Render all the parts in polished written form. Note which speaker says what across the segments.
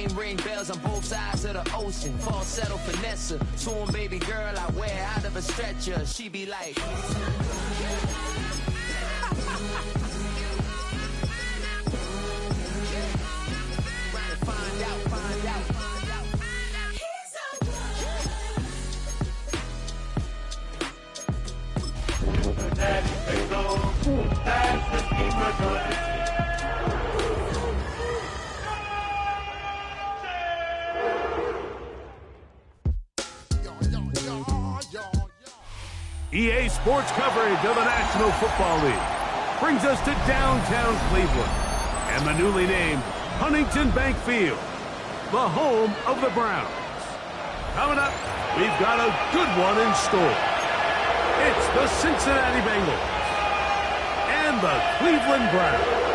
Speaker 1: name ring bells on both sides of the ocean. Falsetto Vanessa, to him, baby girl, I wear out of a stretcher. She be like, find out.
Speaker 2: EA Sports coverage of the National Football League brings us to downtown Cleveland and the newly named Huntington Bank Field, the home of the Browns. Coming up, we've got a good one in store. It's the Cincinnati Bengals and the Cleveland Browns.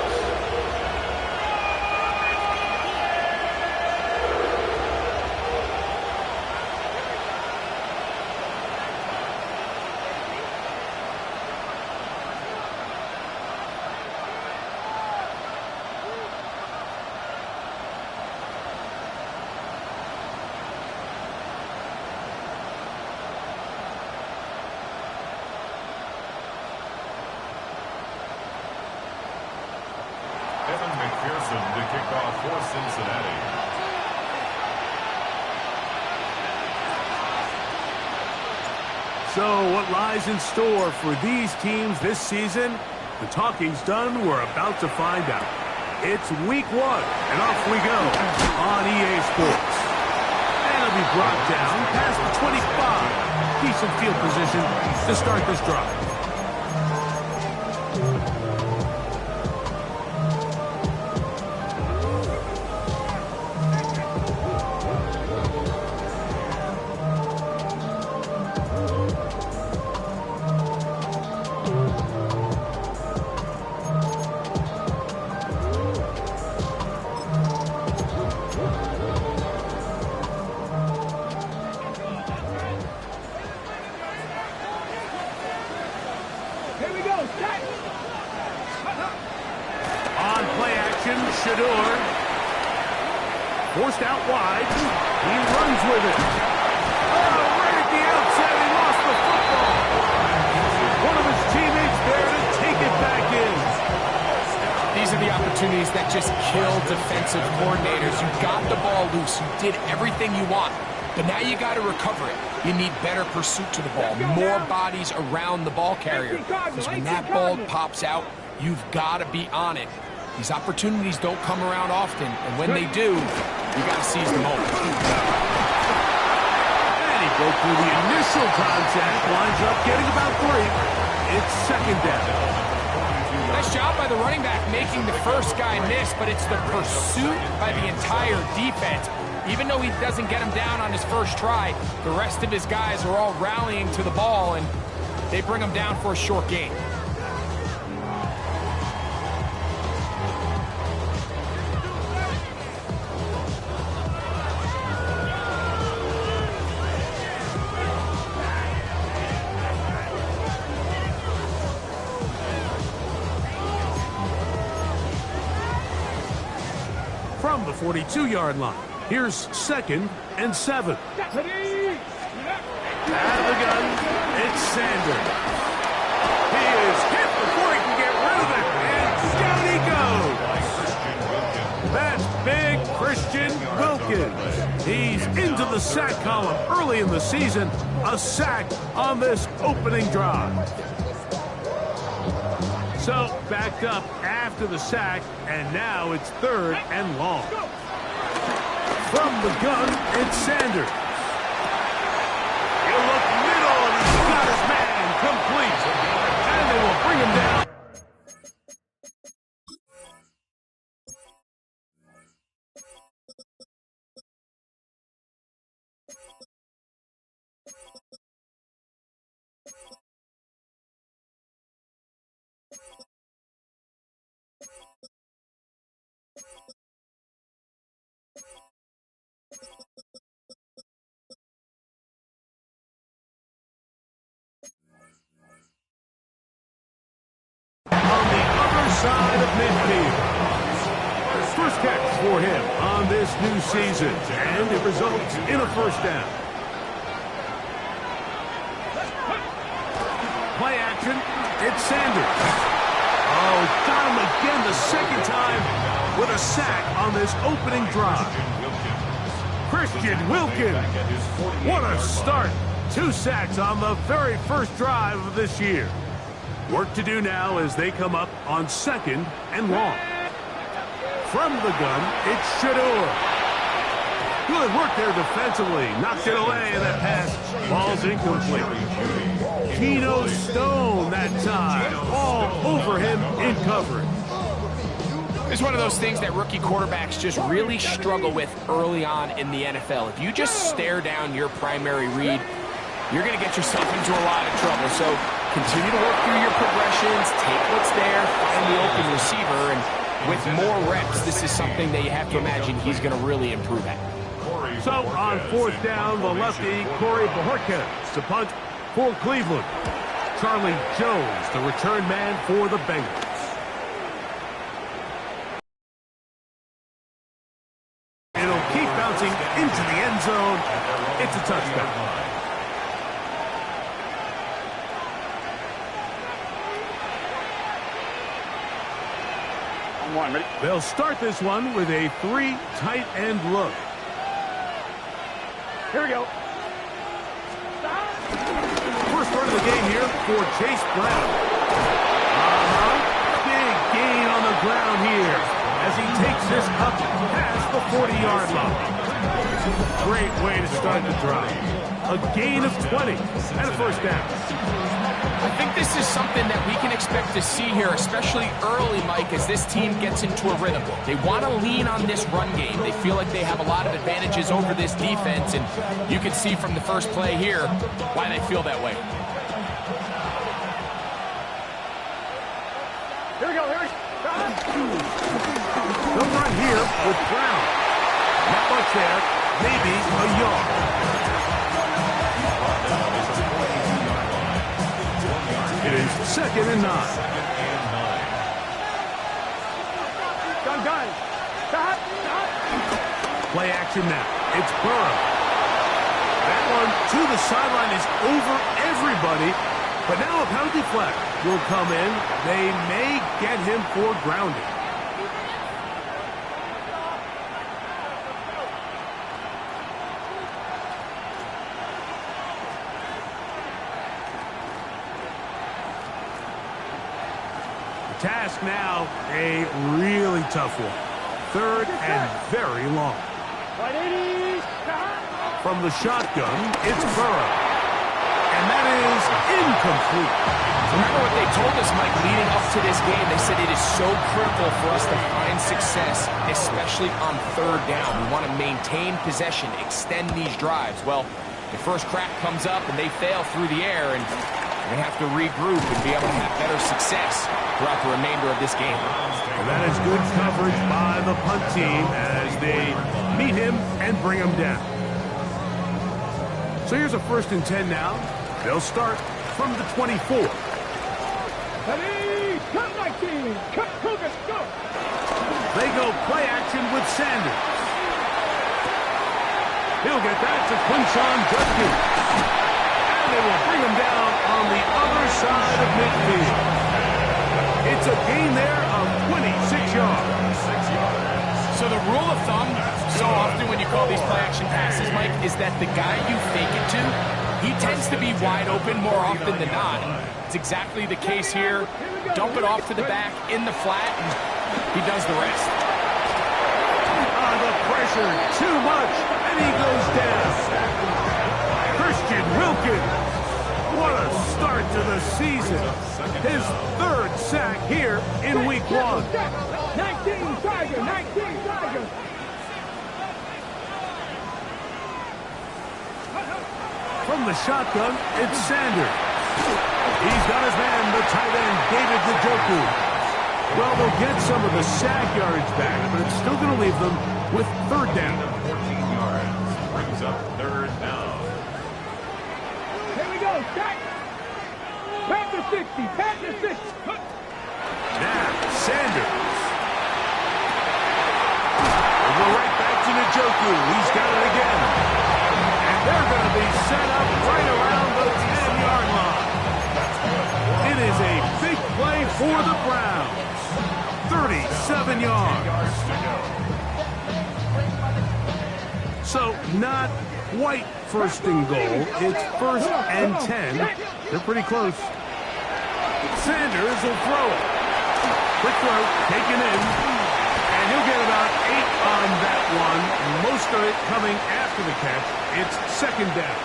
Speaker 3: To kick off for Cincinnati.
Speaker 2: So what lies in store for these teams this season? The talking's done. We're about to find out. It's week 1, and off we go on EA Sports. And it'll be brought down past the 25. Decent field position to start this drive. Forced out wide. He runs with it. Oh, right at the outset, he lost the football. One of his teammates there to take it back in.
Speaker 4: These are the opportunities that just kill defensive coordinators. You got the ball loose. You did everything you want. But now you got to recover it. You need better pursuit to the ball, more bodies around the ball carrier. Because when that ball pops out, you've got to be on it. These opportunities don't come around often, and when they do, you got to seize the moment.
Speaker 2: And he broke through the initial contact, winds up getting about 3. It's second down.
Speaker 4: Nice job by the running back making the first guy miss, but it's the pursuit by the entire defense. Even though he doesn't get him down on his first try, the rest of his guys are all rallying to the ball, and they bring him down for a short gain.
Speaker 2: From the 42-yard line, here's 2nd and 7. Out of the gun, it's Sanders. He is hit before he can get rid of it, and down he goes. That's big Christian Wilkins. He's into the sack column early in the season. A sack on this opening drive. So, backed up after the sack, and now it's 3rd and long. From the gun, it's Sanders. He'll look middle, and he's got his man complete. And they will bring him down. On the other side of midfield. First catch for him on on this new season, and it results in a first down. Play action, it's Sanders. Oh, got him again the second time with a sack on this opening drive. Christian Wilkins, what a start. 2 sacks on the very first drive of this year. Work to do now as they come up on 2nd and long. From the gun, it's Shador. Good work there defensively. Knocked it away, and that pass falls incomplete. Geno Stone that time. All over him in coverage.
Speaker 4: It's one of those things that rookie quarterbacks just really struggle with early on in the NFL. If you just stare down your primary read, you're going to get yourself into a lot of trouble. So continue to work through your progressions, take what's there, find the open receiver, and with more reps, this is something that you have to imagine he's going to really improve at.
Speaker 2: So on 4th down, the lefty, Corey Bojorquez to punt for Cleveland. Charlie Jones, the return man for the Bengals. It'll keep bouncing into the end zone. It's a touchdown. They'll start this one with a 3 tight end look. Here we go. First run of the game here for Chase Brown. Big gain on the ground here as he takes this up past the 40-yard line. Great way to start the drive. A gain of 20 and a first down.
Speaker 4: I think this is something that we can expect to see here, especially early, Mike, as this team gets into a rhythm. They want to lean on this run game. They feel like they have a lot of advantages over this defense, and you can see from the first play here why they feel that way.
Speaker 2: Here we go, here we go. The run here with Brown. Not much there, maybe a yard. It is 2nd and 9. Done. Play action now. It's Burrow. That one to the sideline is over everybody. But now a penalty flag will come in. They may get him for grounding. Task now, a really tough one. 3rd and very long. From the shotgun, it's Burrow. And that is incomplete.
Speaker 4: Remember what they told us, Mike, leading up to this game. They said it is so critical for us to find success, especially on 3rd down. We want to maintain possession, extend these drives. Well, the first crack comes up and they fail through the air, and they have to regroup and be able to have better success throughout the remainder of this game.
Speaker 2: And that is good coverage by the punt team as they meet him and bring him down. So here's a 1st and 10 now. They'll start from the 24. They go play action with Sanders. He'll get that to Quinshon Judkins. And they will bring him down on the other side of midfield. It's a gain there of 26 yards.
Speaker 4: So the rule of thumb, so often when you call these play-action passes, Mike, is that the guy you fake it to, he tends to be wide open more often than not. It's exactly the case here. Dump it off to the back in the flat, and he does the rest.
Speaker 2: The pressure, too much, and he goes down. Christian Wilkins. What a start to the season. His 3rd sack here in week 1.
Speaker 5: 19 Tiger.
Speaker 2: From the shotgun, it's Sanders. He's got his man, the tight end, David Njoku. Well, they'll get some of the sack yards back, but it's still going to leave them with 3rd down.
Speaker 3: 14 yards. Brings up 3rd down.
Speaker 5: Here we go, Jack. Back to 60.
Speaker 2: Now, Sanders. We'll go right back Njoku. He's got it again. And they're going to be set up right around the 10-yard line. It is a big play for the Browns. 37 yards. So not quite first and goal. It's 1st and 10. They're pretty close. Sanders will throw it. Quick throw, taken in. And he'll get about 8 on that one. Most of it coming after the catch. It's 2nd down.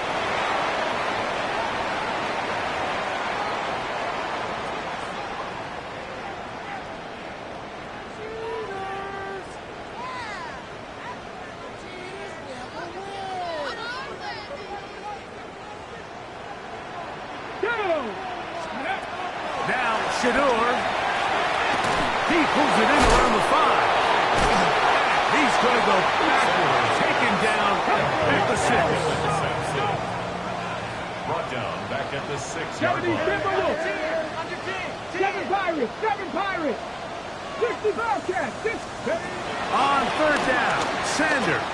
Speaker 2: Now, Shador. He pulls it in around the 5. He's going to go backward. Taken down at the 6.
Speaker 3: Brought down back at the 6-yard
Speaker 5: 70
Speaker 3: line.
Speaker 5: Timberwolves. 7 Pirates. 7 Pirates. 60 Bobcats. 6.
Speaker 2: On 3rd down, Sanders.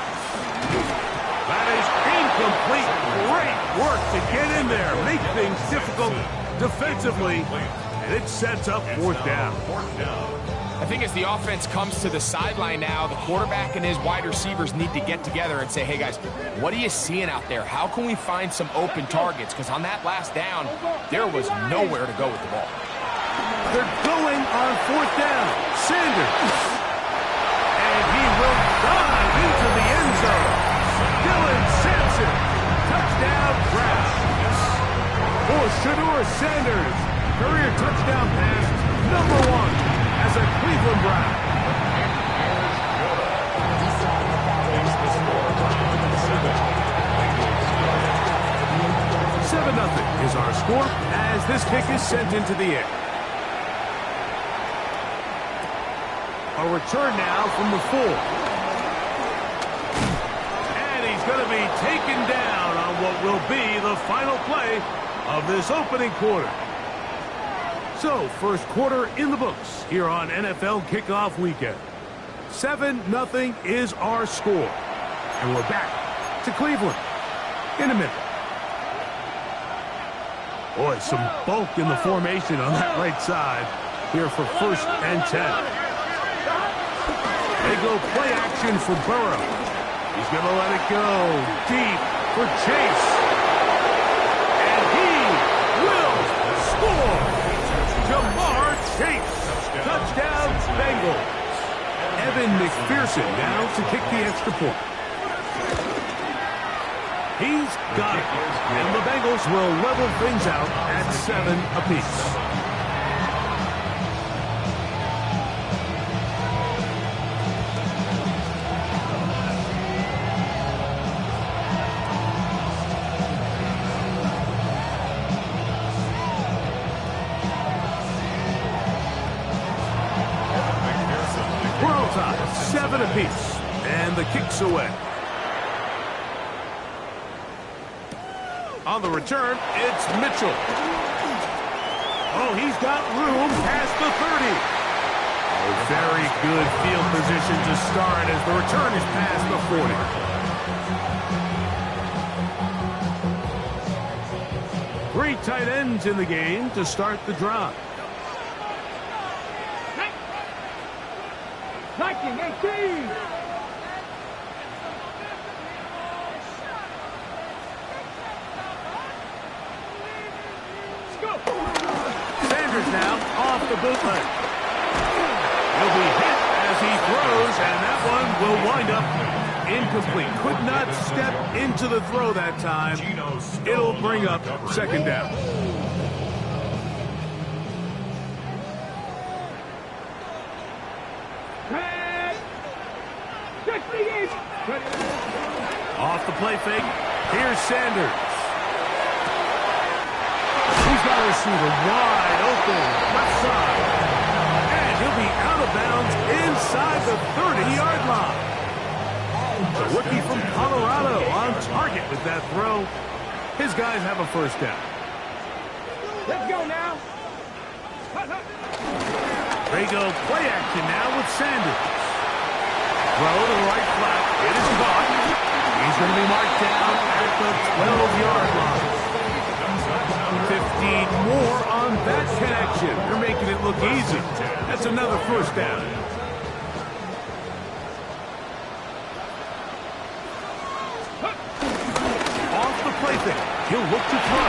Speaker 2: That is incomplete. Great work to get in there. Make things difficult defensively. And it sets up 4th down.
Speaker 3: 4th down.
Speaker 4: I think as the offense comes to the sideline now, the quarterback and his wide receivers need to get together and say, hey, guys, what are you seeing out there? How can we find some open targets? Because on that last down, there was nowhere to go with the ball.
Speaker 2: They're going on 4th down. Sanders. And he will dive into the end zone. Dylan Sampson. Touchdown, Browns. For Shador Sanders. Career touchdown pass #1 as a Cleveland Brown.
Speaker 3: Makes the score
Speaker 2: 7-0 is our score as this kick is sent into the air. A return now from the 4. And he's going to be taken down on what will be the final play of this opening quarter. So, first quarter in the books here on NFL Kickoff Weekend. 7-0 is our score. And we're back to Cleveland in a minute. Boy, some bulk in the formation on that right side here for 1st and 10. They go play action for Burrow. He's going to let it go deep for Chase. And he will score. Jamar Chase. Touchdown, Bengals. Evan McPherson now to kick the extra point. He's got it. And the Bengals will level things out at 7 apiece. We're on top, 7 apiece. And the kick's away. On the return, it's Mitchell. Oh, he's got room past the 30. Oh, very good field position to start as the return is past the 40. 3 tight ends in the game to start the drive.
Speaker 5: 19-18.
Speaker 2: Sanders now off the bootleg. He'll be hit as he throws, and that one will wind up incomplete. Could not step into the throw that time. It'll bring up 2nd down. Off the play fake. Here's Sanders. He's got a receiver wide open, left side. And he'll be out of bounds inside the 30-yard line. The rookie from Colorado on target with that throw. His guys have a 1st down.
Speaker 5: Let's go now.
Speaker 2: They go play action now with Sanders. Throw to the right flat. It is caught. He's going to be marked down at the 12-yard line. 15 more on that connection. They're making it look easy. That's another first down. Off the play thing. He'll look to throw.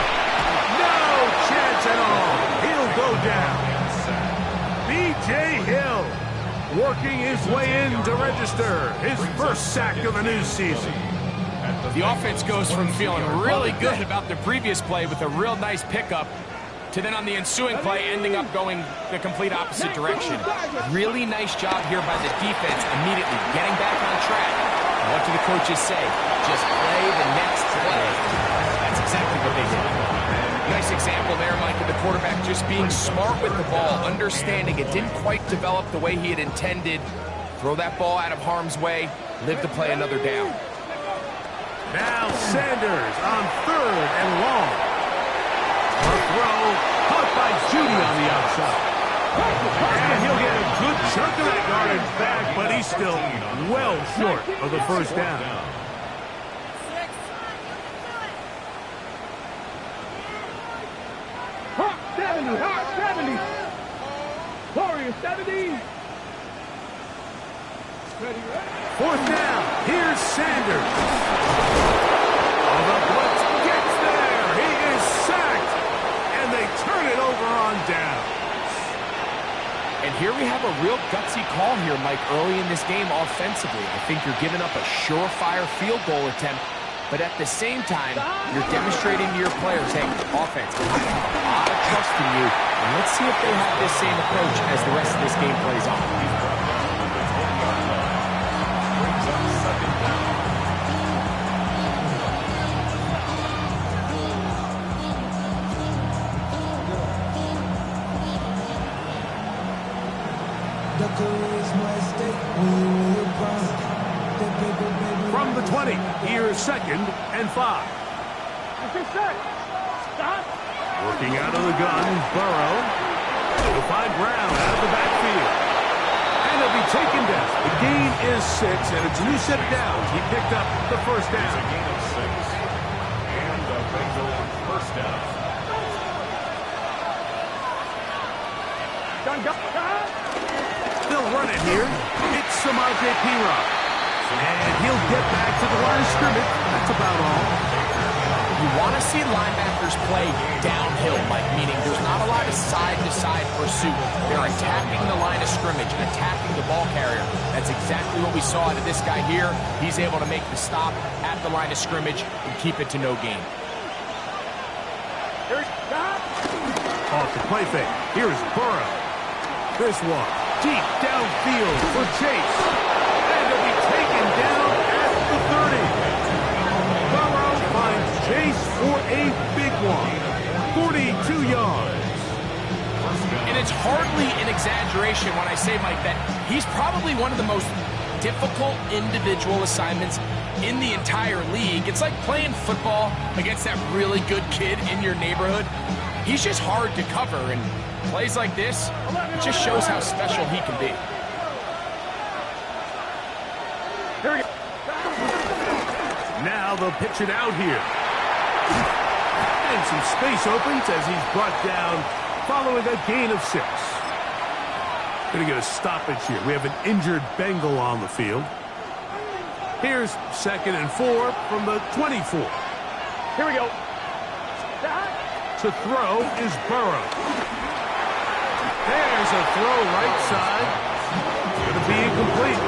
Speaker 2: No chance at all. He'll go down. B.J. Hill working his way in to register his first sack of the new season.
Speaker 4: The offense goes from feeling really good about the previous play with a real nice pickup to then on the ensuing play ending up going the complete opposite direction. Really nice job here by the defense immediately getting back on track. And what do the coaches say? Just play the next play. That's exactly what they did. Nice example there, Mike, of the quarterback just being smart with the ball, understanding it didn't quite develop the way he had intended. Throw that ball out of harm's way, live to play another down.
Speaker 2: Now Sanders on 3rd and long. A throw caught by Judy on the outside. And he'll get a good chunk of that yardage back, but he's still well short of the first down.
Speaker 5: Hawk 70, Hawk 70. Warrior 70. Ready, ready.
Speaker 2: 4th down. Here's Sanders. Oh, the blitz gets there. He is sacked. And they turn it over on down.
Speaker 4: And here we have a real gutsy call here, Mike, early in this game offensively. I think you're giving up a surefire field goal attempt, but at the same time, you're demonstrating to your players, hey, offense, I have a lot of trust in you, and let's see if they have this same approach as the rest of this game plays on.
Speaker 2: From the 20, here's 2nd and 5.
Speaker 5: Stop.
Speaker 2: Working out of the gun, Burrow. He'll find Brown out of the backfield. And he'll be taken down. The gain is 6, and it's a new set of downs. He picked up the first down.
Speaker 3: A gain of 6. And the Bengals first down.
Speaker 2: They'll run it here. It's Samaje Perine. And he'll get back to the line of scrimmage. That's about all.
Speaker 4: You want to see linebackers play downhill, Mike, meaning there's not a lot of side-to-side pursuit. They're attacking the line of scrimmage, attacking the ball carrier. That's exactly what we saw out of this guy here. He's able to make the stop at the line of scrimmage and keep it to no gain.
Speaker 2: Off the play fake. Here's Burrow. This one deep downfield for Chase. And he'll be taken down at the 30. Burrow finds Chase for a big one. 42 yards.
Speaker 4: And it's hardly an exaggeration when I say, Mike, that he's probably one of the most difficult individual assignments in the entire league. It's like playing football against that really good kid in your neighborhood. He's just hard to cover, and plays like this, it just shows how special he can be.
Speaker 2: Now they'll pitch it out here. And some space opens as he's brought down following a gain of 6. Going to get a stoppage here. We have an injured Bengal on the field. Here's 2nd and 4 from the 24.
Speaker 5: Here we go.
Speaker 2: To throw is Burrow. There's a throw right side. It's going to be incomplete.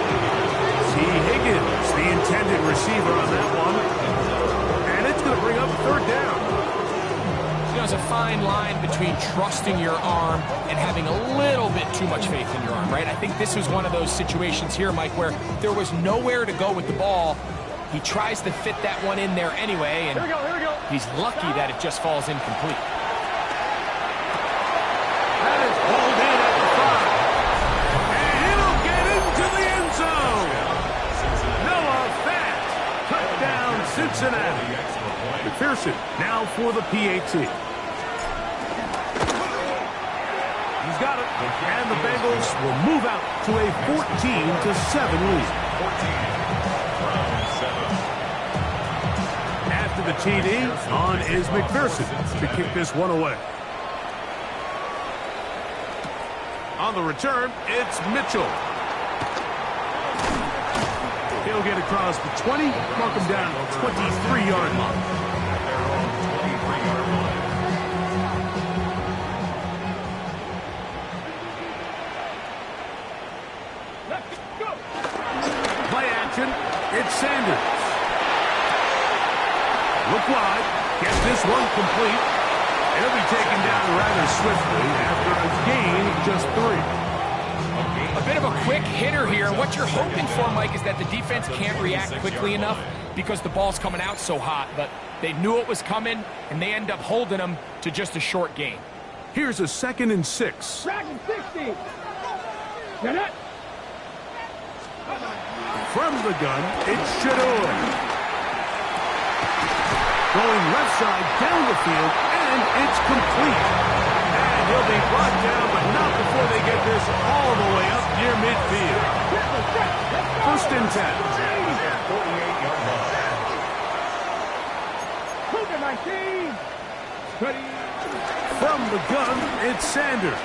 Speaker 2: T. Higgins, the intended receiver on that one. And it's going to bring up 3rd down.
Speaker 4: You know, there's a fine line between trusting your arm and having a little bit too much faith in your arm, right? I think this was one of those situations here, Mike, where there was nowhere to go with the ball. He tries to fit that one in there anyway, and he's lucky that it just falls incomplete.
Speaker 2: That is pulled in at the 5. And he'll get into the end zone. Noah Fant, touchdown Cincinnati. McPherson now for the PAT. He's got it. And the Bengals will move out to a 14-7 lead. After the TD, on is McPherson to kick this one away. On the return, it's Mitchell. He'll get across the 20, mark him down at the 23-yard line. Play action, it's Sanders. Look wide, gets this one complete. He'll be taken down rather swiftly after a gain of just 3.
Speaker 4: A bit of a quick hitter here, and what you're hoping for, Mike, is that the defense can't react quickly enough because the ball's coming out so hot, but they knew it was coming, and they end up holding them to just a short gain.
Speaker 2: Here's a 2nd and 6.
Speaker 5: Dragon 60. Get it.
Speaker 2: From the gun, it's Shador. Going left side down the field, and it's complete. And he'll be brought down, but not before they get this all the way up near midfield. 1st and 10.
Speaker 5: 19. Ready.
Speaker 2: From the gun, it's Sanders.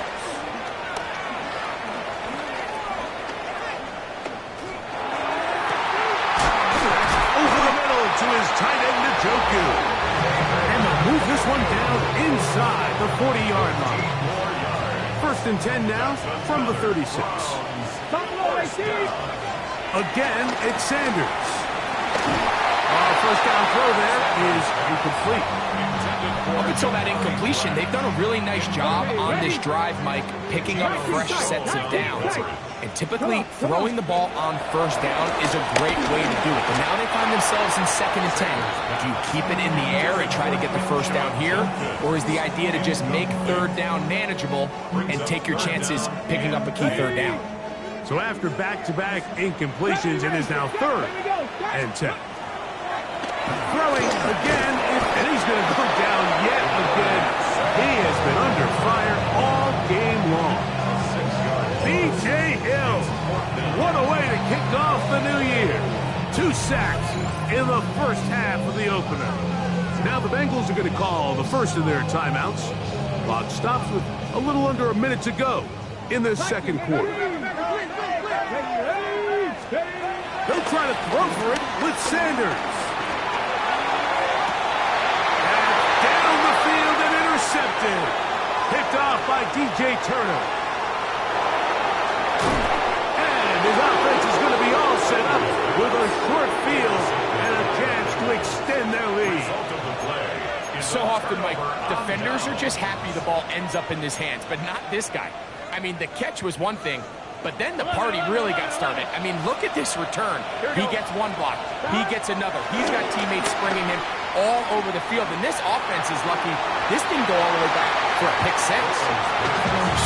Speaker 2: Over the middle to his tight end, Njoku. And they'll move this one down inside the 40-yard line. 1st and 10 now from the 36. Again, it's Sanders. First down throw there is incomplete.
Speaker 4: Up until that incompletion, they've done a really nice job on this drive, Mike, picking up fresh sets of downs. And typically, throwing the ball on 1st down is a great way to do it. But now they find themselves in 2nd and 10. Do you keep it in the air and try to get the 1st down here? Or is the idea to just make 3rd down manageable and take your chances picking up a key 3rd down?
Speaker 2: So after back-to-back incompletions, it is now 3rd and 10. Throwing again, and he's going to go down yet again. He has been under fire all game long. B.J. Hill, what a way to kick off the new year. 2 sacks in the first half of the opener. Now the Bengals are going to call the first of their timeouts. Clock stops with a little under a minute to go in this 2nd quarter. They'll try to throw for it with Sanders. Intercepted. Picked off by DJ Turner. And his offense is going to be all set up with a short field and a chance to extend their lead.
Speaker 4: So often, Mike, defenders are just happy the ball ends up in his hands, but not this guy. I mean, the catch was one thing, but then the party really got started. I mean, look at this return. He gets one block. He gets another. He's got teammates springing him all over the field, and this offense is lucky this didn't go all the way back for a pick 6.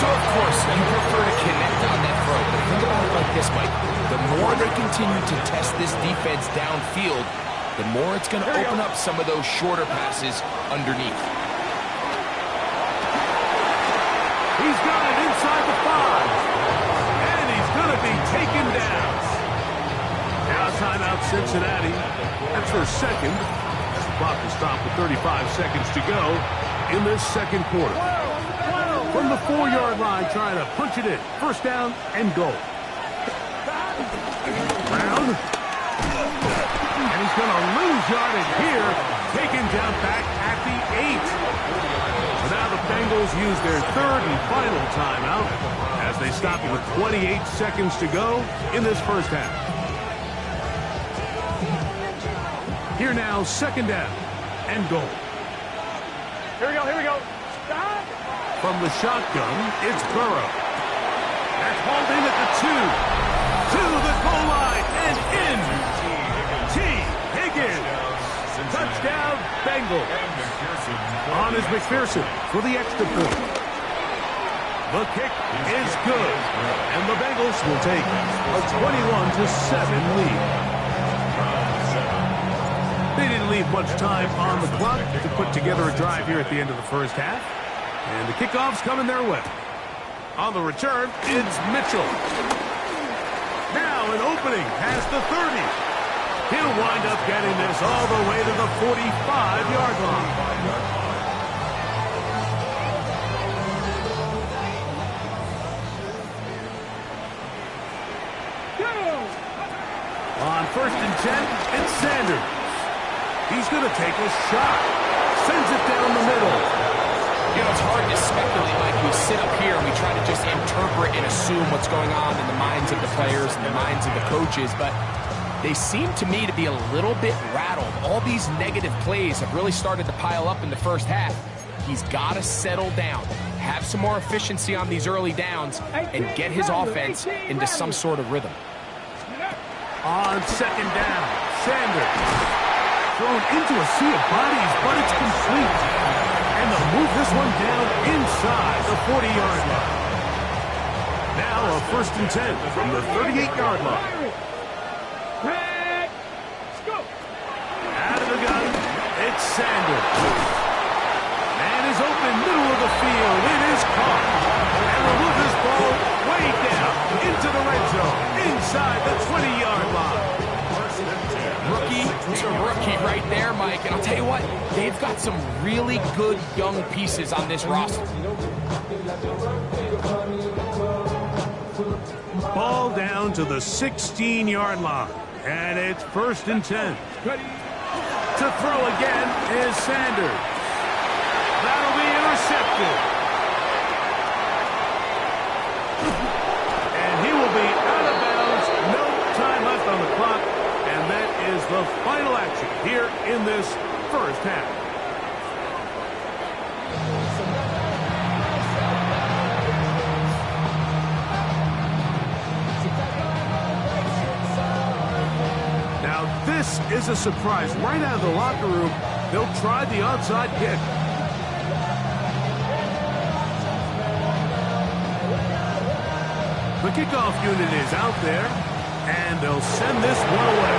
Speaker 4: So, of course, you prefer to connect on that throw, but think about it like this, Mike. The more they continue to test this defense downfield, the more it's going to open up some of those shorter passes underneath.
Speaker 2: He's got it inside the 5, and he's going to be taken down. Now timeout Cincinnati. That's their 2nd. Clock is stopped with 35 seconds to go in this 2nd quarter. From the 4-yard line, trying to punch it in. 1st down and goal. Brown. And he's going to lose yardage here. Taken down back at the 8. So now the Bengals use their 3rd and final timeout as they stop with 28 seconds to go in this 1st half. Here now, 2nd down and goal.
Speaker 5: Here we go. Stop.
Speaker 2: From the shotgun, it's Burrow. That's hauled in at the 2. To the goal line and in. T. Higgins. Touchdown, Bengals. On is McPherson for the extra point. The kick is good. And the Bengals will take a 21-7 lead. They didn't leave much time on the clock to put together a drive here at the end of the 1st half. And the kickoff's coming their way. On the return, it's Mitchell. Now an opening past the 30. He'll wind up getting this all the way to the 45-yard line. On 1st and 10, it's Sanders. He's going to take a shot. Sends it down the middle.
Speaker 4: You know, it's hard to speculate. Like, we sit up here and we try to just interpret and assume what's going on in the minds of the players and the minds of the coaches, but they seem to me to be a little bit rattled. All these negative plays have really started to pile up in the first half. He's got to settle down, have some more efficiency on these early downs, and get his offense into some sort of rhythm.
Speaker 2: On 2nd down, Sanders. Thrown into a sea of bodies, but it's complete. And they'll move this one down inside the 40-yard line. Now a 1st and 10 from the 38-yard line. Out of the gun, it's Sanders. Man is open, middle of the field. It is caught. And they'll move this ball way down into the red zone, inside the 20-yard line.
Speaker 4: Rookie to rookie right there, Mike. And I'll tell you what, they've got some really good young pieces on this roster.
Speaker 2: Ball down to the 16-yard line. And it's 1st and 10. To throw again is Sanders. That'll be intercepted. And he will be out of bounds. No time left on the clock. And that is the final action here in this first half. Now this is a surprise. Right out of the locker room, they'll try the onside kick. The kickoff unit is out there, and they'll send this one away.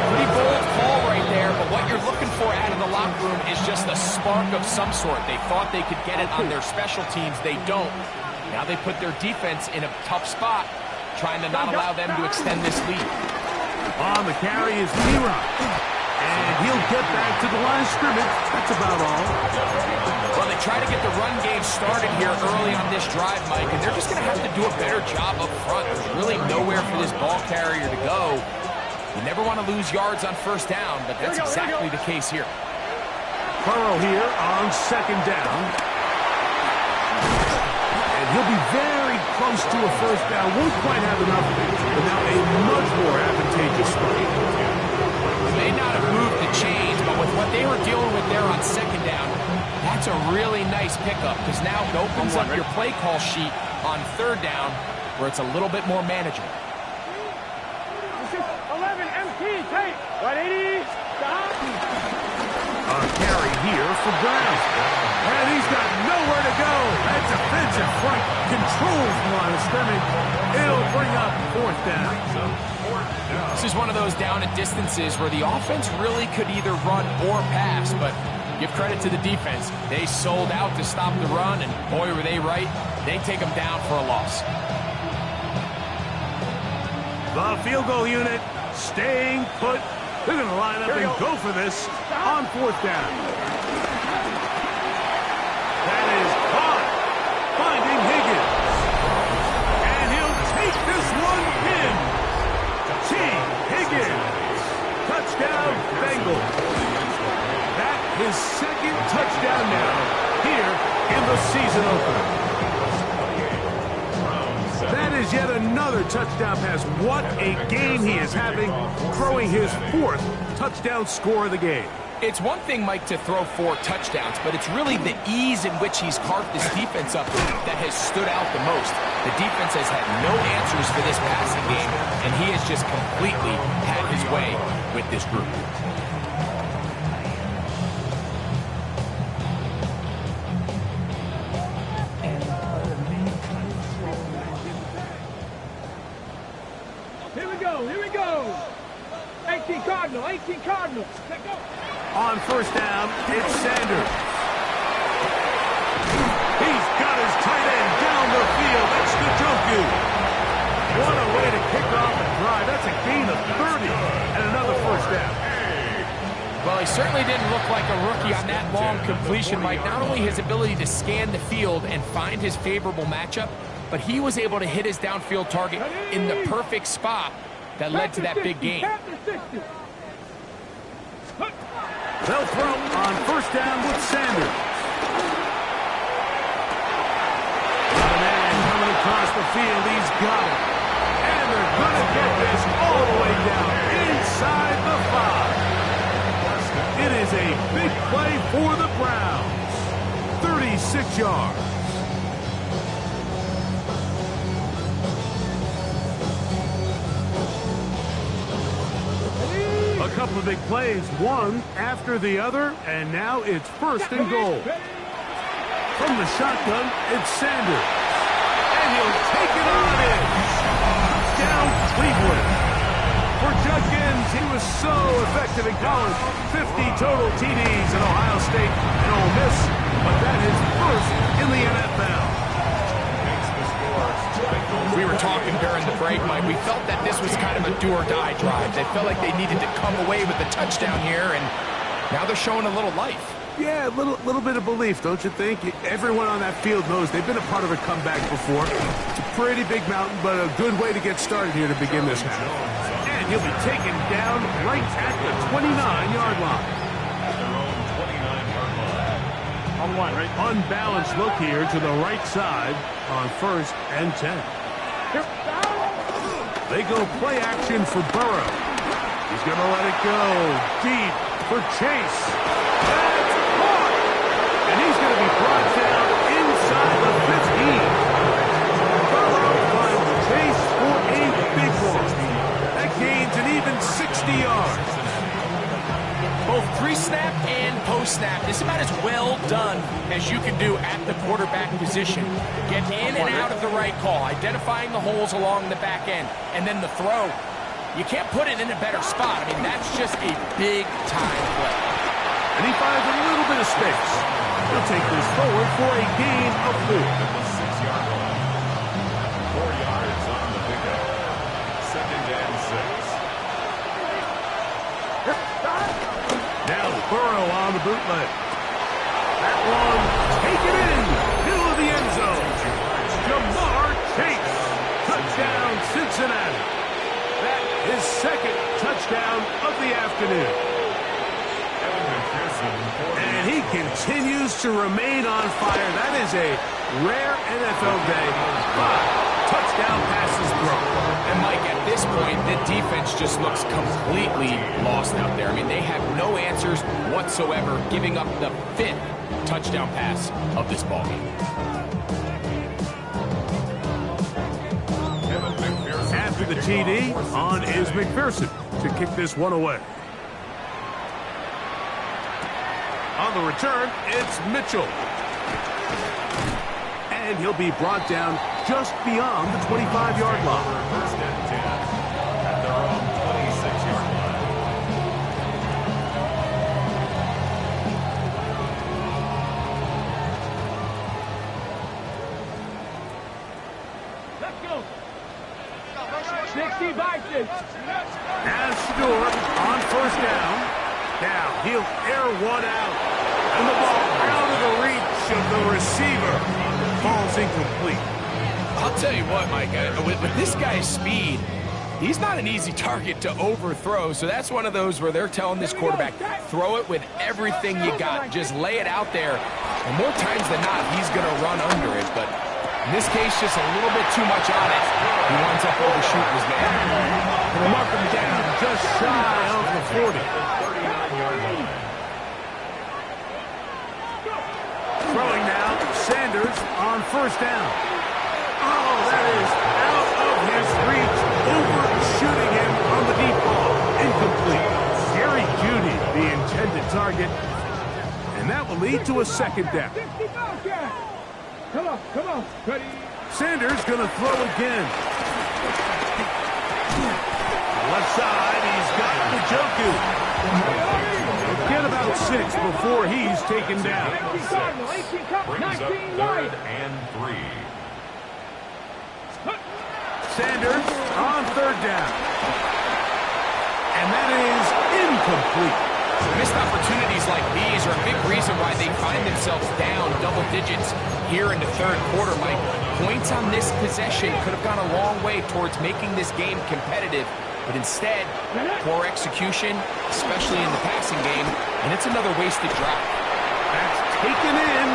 Speaker 4: Pretty bold call right there, but what you're looking for out of the locker room is just a spark of some sort. They thought they could get it on their special teams. They don't. Now they put their defense in a tough spot, trying to not allow them to extend this lead.
Speaker 2: On the carry is T-Rock. And he'll get back to the line of scrimmage. That's about all.
Speaker 4: Well, they try to get the run game started here early on this drive, Mike, and they're just going to have to do a better job up front. There's really nowhere for this ball carrier to go. You never want to lose yards on 1st down, but that's exactly the case here.
Speaker 2: Burrow here on 2nd down. And he'll be very close to a 1st down. Won't quite have enough, but now a much more advantageous spot.
Speaker 4: May not have moved the chains, but with what they were dealing with there on 2nd down, that's a really nice pickup, because now it opens up your play call sheet on 3rd down, where it's a little bit more manageable.
Speaker 5: 11 MT, take 180, stop.
Speaker 2: A carry here for Browns. And he's got nowhere to go. That defensive front controls the line of scrimmage. It'll bring up 4th down.
Speaker 4: This is one of those down and distances where the offense really could either run or pass, but give credit to the defense. They sold out to stop the run, and boy, were they right. They take them down for a loss.
Speaker 2: The field goal unit staying put. They're going to line up and go for this on 4th down. That is caught. Finding Higgins. And he'll take this one in. T. Higgins. Touchdown, Bengals. That his 2nd touchdown now here in the season opener. That is yet another touchdown pass. What a game he is having, throwing his 4th touchdown score of the game.
Speaker 4: It's one thing, Mike, to throw 4 touchdowns, but it's really the ease in which he's carved this defense up that has stood out the most. The defense has had no answers for this passing game, and he has just completely had his way with this group.
Speaker 5: Here we go. 18 Cardinal, 18 Cardinal. Let go.
Speaker 2: On 1st down, it's Sanders. He's got his tight end down the field. That's Njoku. What a way to kick off a drive. That's a gain of 30 and another first down.
Speaker 4: Well, he certainly didn't look like a rookie on that long completion, Mike. Not only his ability to scan the field and find his favorable matchup, but he was able to hit his downfield target in the perfect spot that led to that big gain.
Speaker 2: They'll throw on first down with Sanders. Got a man coming across the field. He's got it. And they're going to get this all the way down inside the 5. It is a big play for the Browns. 36 yards. A couple of big plays, one after the other, and now it's first and goal. From the shotgun, it's Sanders. And he'll take it on in. Touchdown, Cleveland. For Judkins, he was so effective in college. 50 total TDs at Ohio State and Ole Miss, but that is first in the NFL.
Speaker 4: We were talking during the break, Mike. We felt that this was kind of a do-or-die drive. They felt like they needed to come away with the touchdown here, and now they're showing a little life.
Speaker 2: Yeah, a little bit of belief, don't you think? Everyone on that field knows they've been a part of a comeback before. It's a pretty big mountain, but a good way to get started here to begin this half. And he'll be taken down right at the 29-yard line. Unbalanced look here to the right side on first and 10. They go play action for Burrow. He's going to let it go deep for Chase. That's caught. And he's going to be brought down inside the 15. Burrow finds Chase for a big one. That gains an even 60 yards.
Speaker 4: Both pre-snap and post-snap. This is about as well done as you can do at the quarterback position. Get in and out of the right call, identifying the holes along the back end, and then the throw. You can't put it in a better spot. I mean, that's just a big-time play.
Speaker 2: And he finds a little bit of space. He'll take this forward for a gain of 4.
Speaker 3: 6-yard line. 4 yards on the pickup. Second and 6.
Speaker 2: Now Burrow on the bootleg. That one taken in. Middle of the end zone. Jamar Chase. Touchdown, Cincinnati. That is second touchdown of the afternoon. And he continues to remain on fire. That is a rare NFL day. 5 touchdown passes thrown.
Speaker 4: And Mike, at this point, the defense just looks completely lost out there. I mean, they have no answers whatsoever, giving up the 5th touchdown pass of this ballgame.
Speaker 2: After the TD, on is McPherson to kick this one away. On the return, it's Mitchell. And he'll be brought down just beyond the 25-yard line.
Speaker 3: First and 10 at their own 26-yard line.
Speaker 5: Let's go. 60 by 6.
Speaker 2: As Stewart on first down. Now he'll air one out. And the ball out of the reach of the receiver. Ball's incomplete.
Speaker 4: I'll tell you what, Mike, with this guy's speed, he's not an easy target to overthrow. So that's one of those where they're telling this quarterback, throw it with everything you got. Just lay it out there. And more times than not, he's going to run under it. But in this case, just a little bit too much on it. He winds up overshooting his man.
Speaker 2: And mark him down just shy of the 40.
Speaker 3: 39-yard line.
Speaker 2: Throwing now, Sanders on first down. Oh, that is out of his reach, overshooting him on the deep ball. Incomplete. Gary Judy, the intended target, and that will lead to a second down.
Speaker 5: Come on, come on. Ready?
Speaker 2: Sanders going to throw again. Left side, he's got Njoku. Get about 6 before he's taken down.
Speaker 3: Brings up 3rd and 3.
Speaker 2: Sanders on third down. And that is incomplete.
Speaker 4: Missed opportunities like these are a big reason why they find themselves down double digits here in the third quarter, Mike. Points on this possession could have gone a long way towards making this game competitive, but instead, poor execution, especially in the passing game, and it's another wasted drive.
Speaker 2: That's taken in.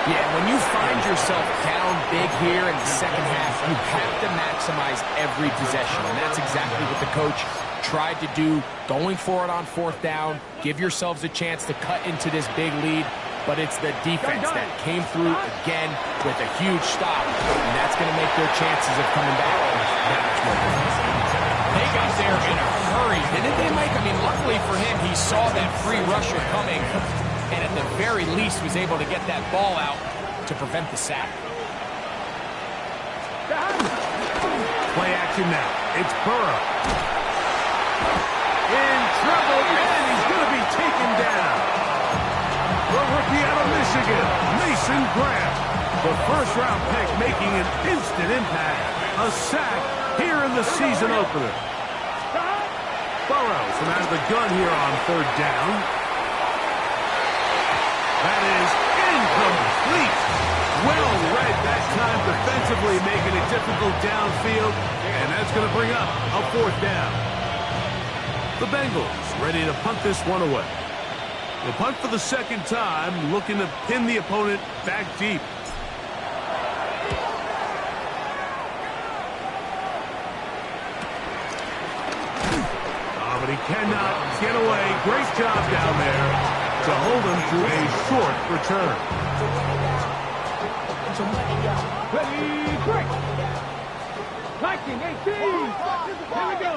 Speaker 4: Yeah, when you find yourself down big here in the second half, you have to maximize every possession, and that's exactly what the coach tried to do, going for it on fourth down. Give yourselves a chance to cut into this big lead, but it's the defense that came through again with a huge stop, and that's going to make their chances of coming back that much more difficult. They got there in a hurry, didn't they, Mike? I mean, luckily for him, he saw that free rusher coming, and at the very least was able to get that ball out to prevent the sack.
Speaker 2: Play action now. It's Burrow. In trouble, and he's going to be taken down. The rookie out of Michigan, Mason Graham. The first-round pick making an instant impact. A sack here in the season opener. Burrow from out of the gun here on third down. That is incomplete. Well read that time defensively, making it difficult downfield, and that's going to bring up a fourth down. The Bengals ready to punt this one away. They'll punt for the second time, looking to pin the opponent back deep. But he cannot get away. Great job down there to hold him to a short return.
Speaker 5: Ready, break. Liking 18. Here we go.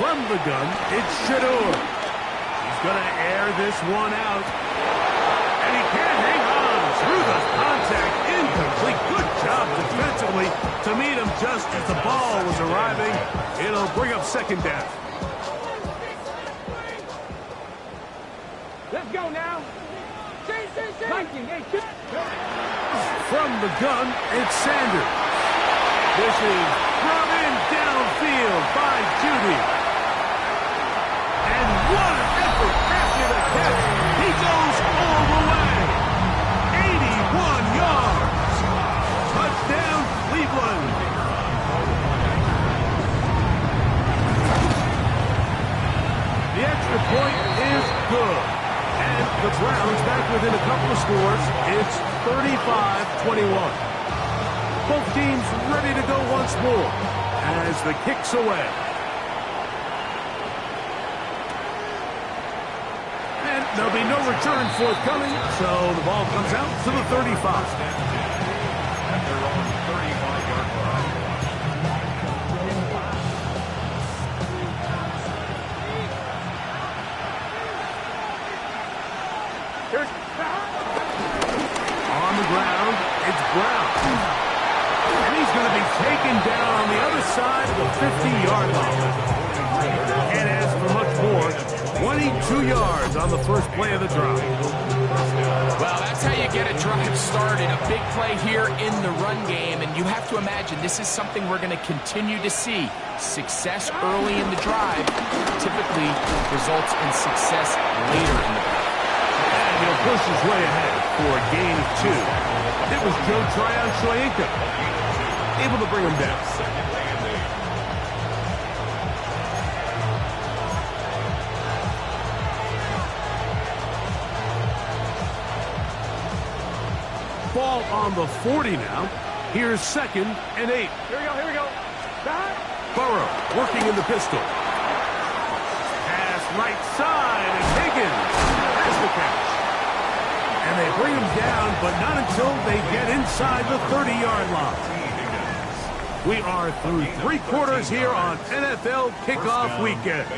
Speaker 2: From the gun, it's Shador. He's going to air this one out. And he can't hang on through the contact. Incomplete. Good job defensively to meet him just as the ball was arriving. It'll bring up second down.
Speaker 5: Let's go now. Liking 18.
Speaker 2: From the gun, it's Sanders. This is brought in downfield by Judy. And what an effort after the catch. He goes all the way. 81 yards. Touchdown, Cleveland. The extra point is good. And the Browns back within a couple of scores. It's 35-21. Both teams ready to go once more as the kick's away. And there'll be no return forthcoming, so the ball comes out to the 35.
Speaker 3: At their own 35-yard line.
Speaker 2: On the ground, it's Brown. And he's going to be taken down on the other side of the 50-yard line. And as for much more, 22 yards on the first play of the drive.
Speaker 4: Well, that's how you get a drive started. A big play here in the run game, and you have to imagine this is something we're going to continue to see. Success early in the drive typically results in success later in the drive.
Speaker 2: And he'll push his way ahead for a gain of 2. It was Joe Tryon-Shoyinka able to bring him down. Ball on the 40 now. Here's 2nd and 8.
Speaker 5: Here we go.
Speaker 2: Burrow working in the pistol. Pass right side, and Higgins has the catch. And they bring him down, but not until they get inside the 30-yard line. We are through 3 quarters here on NFL Kickoff Weekend.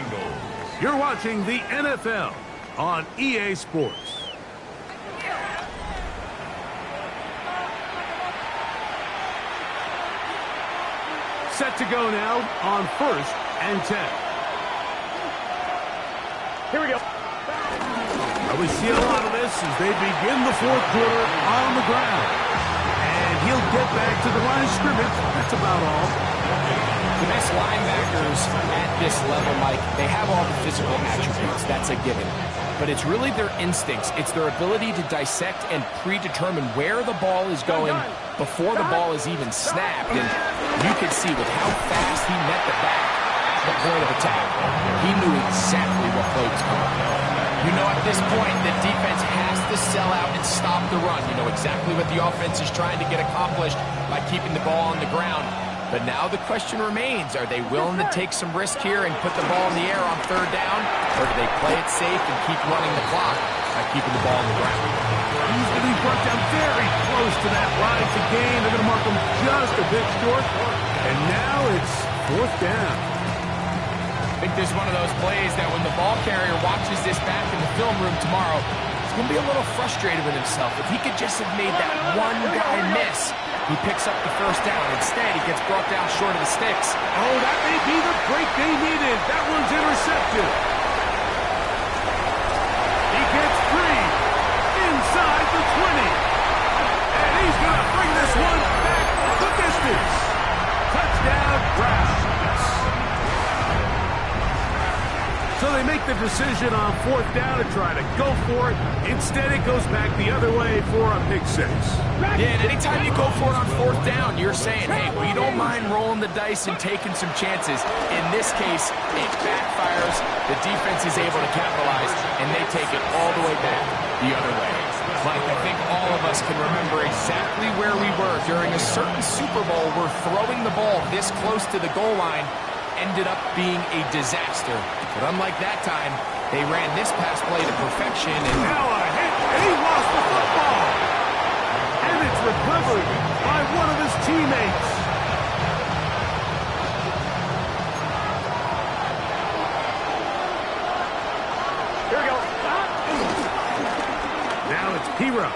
Speaker 2: You're watching the NFL on EA Sports. Set to go now on 1st and 10.
Speaker 5: Here we go.
Speaker 2: Well, we see a lot of this as they begin the 4th quarter on the ground. And he'll get back to the line of scrimmage. That's about all.
Speaker 4: The best linebackers at this level, Mike, they have all the physical attributes. That's a given. But it's really their instincts. It's their ability to dissect and predetermine where the ball is going before the ball is even snapped. And you can see with how fast he met the back at the point of attack, he knew exactly what play was coming. You know at this point the defense has to sell out and stop the run. You know exactly what the offense is trying to get accomplished by keeping the ball on the ground. But now the question remains, are they willing to take some risk here and put the ball in the air on third down? Or do they play it safe and keep running the clock by keeping the ball on the ground?
Speaker 2: He's going to be brought down very close to that line to gain. They're going to mark him just a bit short. And now it's fourth down.
Speaker 4: I think this is one of those plays that when the ball carrier watches this back in the film room tomorrow, he's going to be a little frustrated with himself. If he could just have made that one guy miss, he picks up the first down. Instead, he gets brought down short of the sticks.
Speaker 2: Oh, that may be the break they needed. That one's intercepted. He gets free inside the 20. And he's going to bring this one back the distance. Touchdown, Browns. So they make the decision on fourth down to try to go for it. Instead, it goes back the other way for a pick six.
Speaker 4: Yeah, and anytime you go for it on fourth down, you're saying, hey, we don't mind rolling the dice and taking some chances. In this case, it backfires. The defense is able to capitalize, and they take it all the way back the other way. Mike, I think all of us can remember exactly where we were during a certain Super Bowl where throwing the ball this close to the goal line ended up being a disaster. But unlike that time, they ran this pass play to perfection. And
Speaker 2: now a hit, and he lost the football. And it's recovered by one of his teammates.
Speaker 5: Here we go.
Speaker 2: Now it's Piro.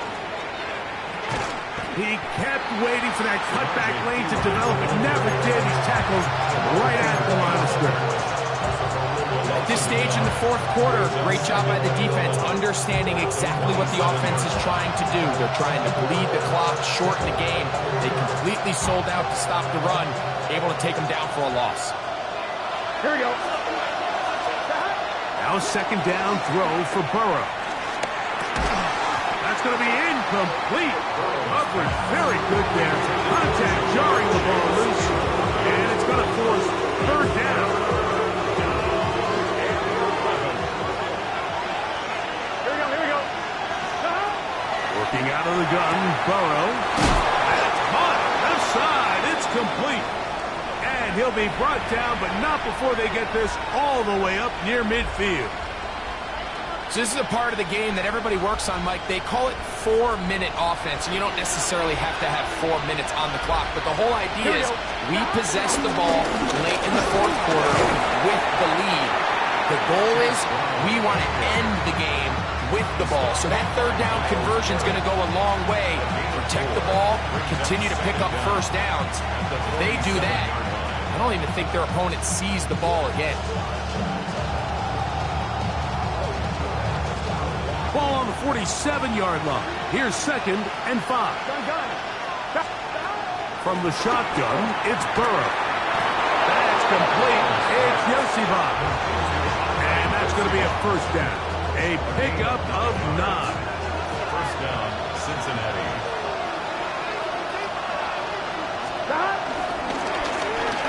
Speaker 2: He kept waiting for that cutback lane to develop. It never did. He's tackled right at the line of scrimmage.
Speaker 4: At this stage in the fourth quarter, great job by the defense understanding exactly what the offense is trying to do. They're trying to bleed the clock, shorten the game. They completely sold out to stop the run, able to take them down for a loss.
Speaker 5: Here we go.
Speaker 2: Now a second down throw for Burrow. That's going to be incomplete. Coverage very good there. Contact jarring the ball loose. And it's going to force third down.
Speaker 5: Here we go.
Speaker 2: Working out of the gun, Burrow. That's caught. Left side. It's complete. And he'll be brought down, but not before they get this all the way up near midfield.
Speaker 4: So this is a part of the game that everybody works on, Mike. They call it 4-minute offense, and you don't necessarily have to have 4 minutes on the clock. But the whole idea is we possess the ball late in the fourth quarter with the lead. The goal is we want to end the game with the ball. So that third down conversion is going to go a long way. Protect the ball, continue to pick up first downs. If they do that, I don't even think their opponent sees the ball again.
Speaker 2: Ball on the 47-yard line. Here's 2nd and 5. From the shotgun, it's Burrow. That's complete. It's Yoshiba. And that's going to be a first down. A pickup of 9.
Speaker 3: First down, Cincinnati.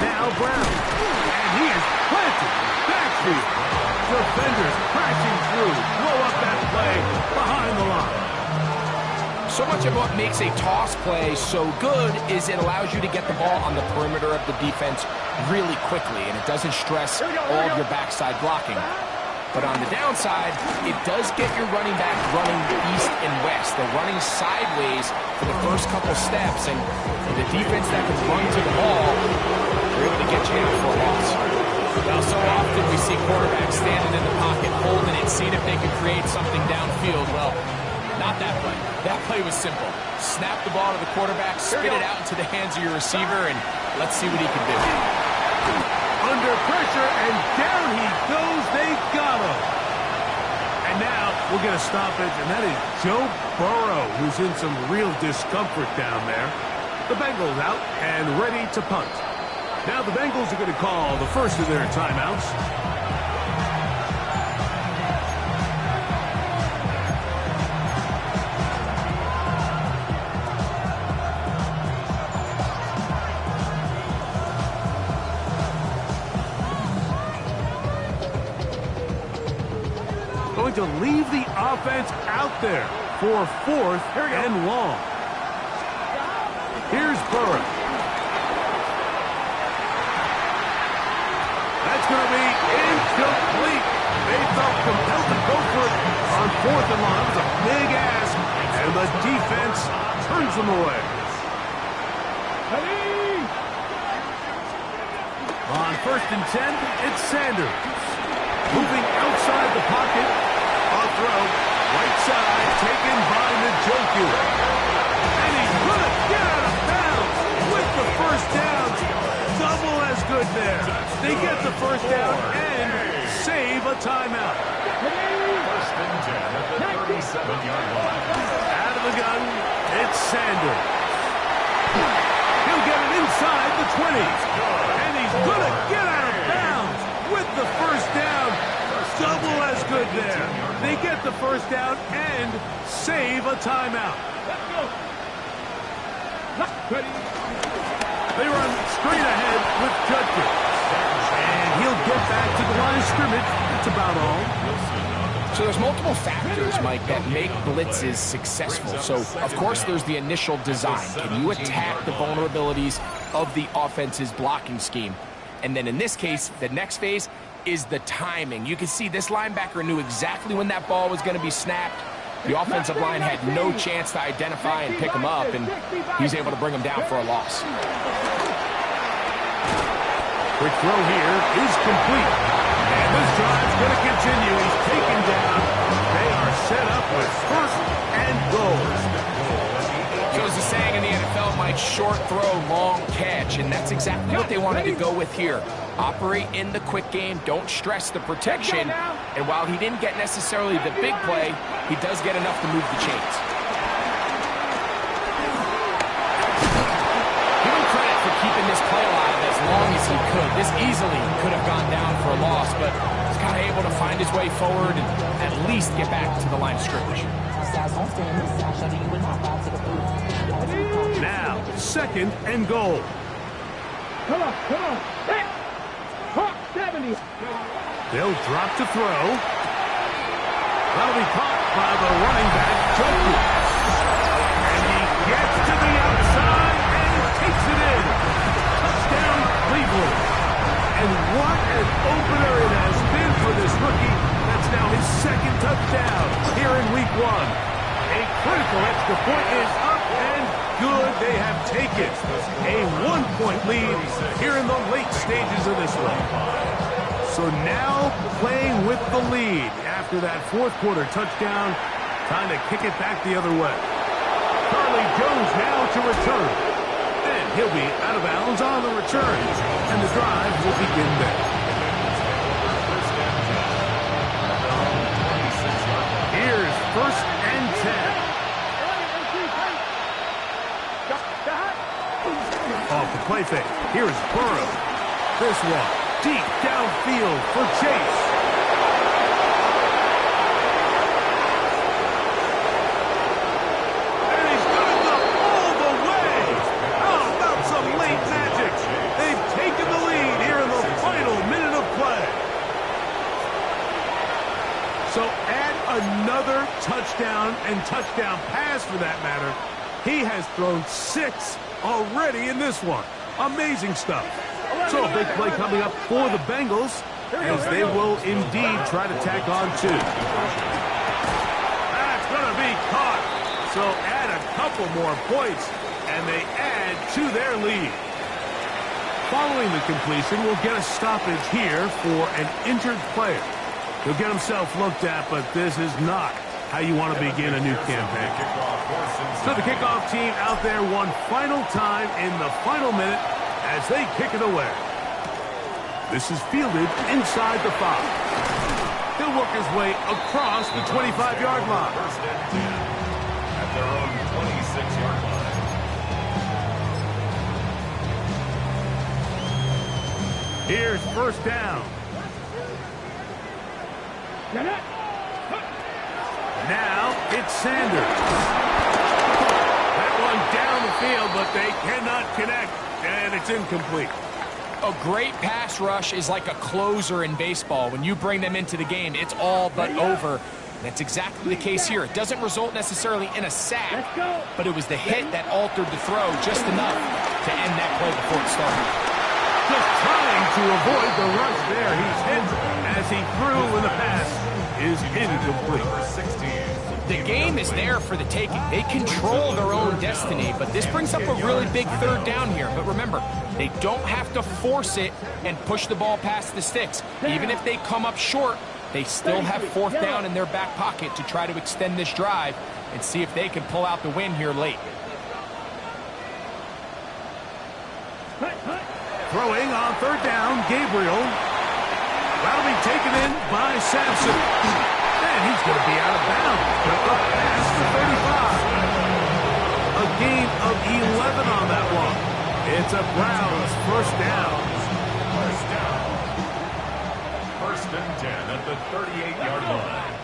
Speaker 2: Now Brown. And he is planted. Backfield. Defenders crashing through. Blow up that play behind the line.
Speaker 4: So much of what makes a toss play so good is it allows you to get the ball on the perimeter of the defense really quickly, and it doesn't stress all of your backside blocking. But on the downside, it does get your running back running east and west. They're running sideways for the first couple steps, and the defense that can run to the ball, they're able to get you down for a loss. Well, so often we see quarterbacks standing in the pocket, holding it, seeing if they can create something downfield. Well, not that play. That play was simple. Snap the ball to the quarterback, spit it out into the hands of your receiver, and let's see what he can do.
Speaker 2: Under pressure, and down he goes. They got him. And now we'll get a stoppage, and that is Joe Burrow, who's in some real discomfort down there. The Bengals out and ready to punt. Now the Bengals are going to call the first of their timeouts. Going to leave the offense out there for 4th and long. Here's Burrow. That's going to be incomplete. They felt compelled to go for it on 4th and long. It was a big ask, and the defense turns them away. On 1st and 10, it's Sanders. Moving outside the pocket. Off throw. Right side. Taken by Njoku. And he's going to get out of bounds with the first down. Double as good there. They get the first down and save a timeout.
Speaker 3: 1st and 10 at the 37-yard line.
Speaker 2: Out of the gun, it's Sanders. He'll get it inside the 20. And he's going to get out of bounds with the first down. Double as good there. They get the first down and save a timeout. They run straight ahead with Judkins. And he'll get back to the line of scrimmage. That's about all.
Speaker 4: So there's multiple factors, Mike, that make blitzes successful. So, of course, there's the initial design. Can you attack the vulnerabilities of the offense's blocking scheme? And then in this case, the next phase is the timing. You can see this linebacker knew exactly when that ball was going to be snapped. The offensive line had no chance to identify and pick him up, and he's able to bring him down for a loss.
Speaker 2: Quick throw here is complete. And this drive's going to continue. He's taken down. They are set up with 1st and goal.
Speaker 4: So as the saying in the NFL, Mike, short throw, long catch, and that's exactly what they wanted to go with here. Operate in the quick game, don't stress the protection, and while he didn't get necessarily the big play, he does get enough to move the chains. Give him credit for keeping this play alive as long as he could. This easily could have gone down for a loss, but he's kind of able to find his way forward and at least get back to the line of scrimmage.
Speaker 2: Now, 2nd and goal.
Speaker 5: Come on. Hey. 70.
Speaker 2: They'll drop to throw. That'll be caught by the running back, Judkins. And he gets to the outside and takes it in. Touchdown, Cleveland. And what an opener it has been for this rookie. That's now his 2nd touchdown here in Week 1. A critical extra point is up and good. They have taken a 1-point lead here in the late stages of this one. So now playing with the lead after that 4th quarter touchdown, trying to kick it back the other way. Charlie Jones now to return. And he'll be out of bounds on the return. And the drive will begin there. Here's 1st and 10. Off the play fake. Here's Burrow. This one deep downfield for Chase. And he's going to go all the way. How about some late magic? They've taken the lead here in the final minute of play. So add another touchdown and touchdown pass for that matter. He has thrown 6 already in this one. Amazing stuff. So a big play coming up for the Bengals as they will indeed try to tack on 2. That's going to be caught. So add a couple more points and they add to their lead. Following the completion, we'll get a stoppage here for an injured player. He'll get himself looked at, but this is not how you want to begin a new campaign. So the kickoff team out there one final time in the final minute as they kick it away. This is fielded inside the 5. He'll work his way across the 25-yard line.
Speaker 3: First and 10 at their own 26-yard line.
Speaker 2: Here's first down. Now it's Sanders. That one down the field, but they cannot connect, and it's incomplete.
Speaker 4: A great pass rush is like a closer in baseball. When you bring them into the game, it's all but over. That's exactly the case here. It doesn't result necessarily in a sack, but it was the hit that altered the throw just enough to end that play before it started.
Speaker 2: Just trying to avoid the rush there. He's hit as he threw when the pass is incomplete.
Speaker 4: The game is there for the taking. They control their own destiny, but this brings up a really big third down here. But remember, they don't have to force it and push the ball past the sticks. Even if they come up short, they still have fourth down in their back pocket to try to extend this drive and see if they can pull out the win here late.
Speaker 2: Throwing on third down, Gabriel. That'll be taken in by Sampson. And he's going to be out of bounds. Up past the 35. A gain of 11 on that one. It's a Browns first down.
Speaker 3: First and 10 at the 38-yard line.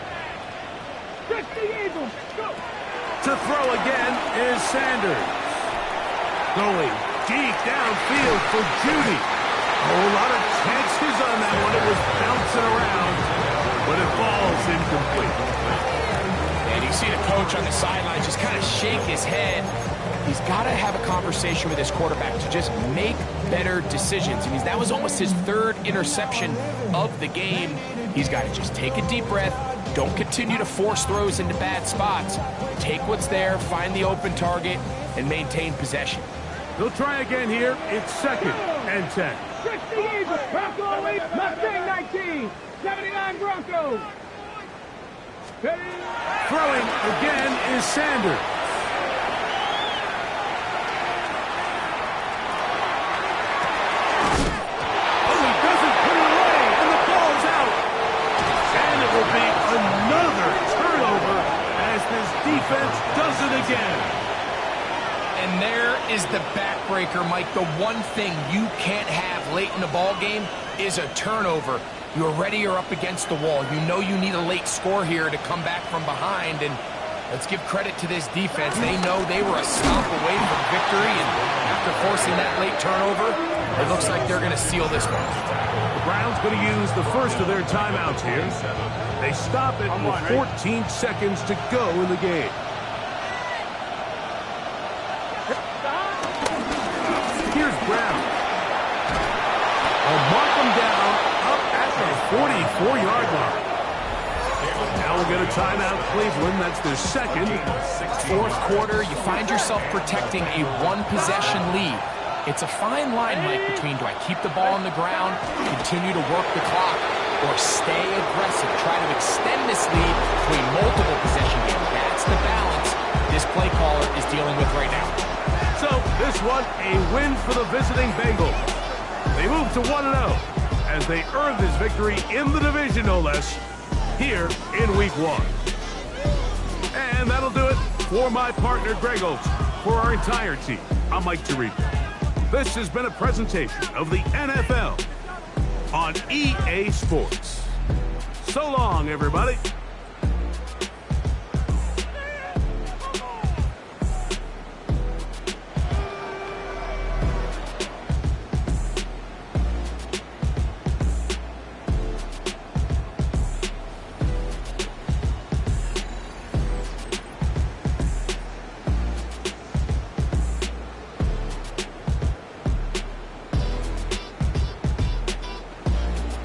Speaker 2: To throw again is Sanders. Going deep downfield for Judy. A whole lot of chances on that one. It was bouncing around, but it falls incomplete.
Speaker 4: And you see the coach on the sidelines just kind of shake his head. He's got to have a conversation with his quarterback to just make better decisions. I mean, that was almost his third interception of the game. He's got to just take a deep breath. Don't continue to force throws into bad spots. Take what's there, find the open target, and maintain possession.
Speaker 2: They'll try again here. It's second and 10.
Speaker 5: 60 Eagles, Bronco 8, Mustang 19, 79 Broncos.
Speaker 2: Throwing again is Sanders. Oh, he doesn't put it away, and the ball's out. And it will be another turnover as this defense does it again.
Speaker 4: And there is the backbreaker, Mike. The one thing you can't have late in the ball game is a turnover. You're ready, you're up against the wall. You know you need a late score here to come back from behind. And let's give credit to this defense. They know they were a stop away from victory. And after forcing that late turnover, it looks like they're going to seal this one.
Speaker 2: The Browns going to use the first of their timeouts here. They stop it with 14 seconds to go in the game. Here's Brown. I'll mark them down up at the 44-yard line. Now we'll get a timeout, Cleveland. That's their second.
Speaker 4: Fourth quarter, you find yourself protecting a one-possession lead. It's a fine line, Mike, between do I keep the ball on the ground, continue to work the clock, or stay aggressive, try to extend this lead to a multiple possession game. That's the balance this play caller is dealing with right now.
Speaker 2: So this one, a win for the visiting Bengals. They move to 1-0 as they earn this victory in the division, no less, here in Week 1. And that'll do it for my partner, Greg Olson. For our entire team, I'm Mike Tirico. This has been a presentation of the NFL on EA Sports. So long, everybody.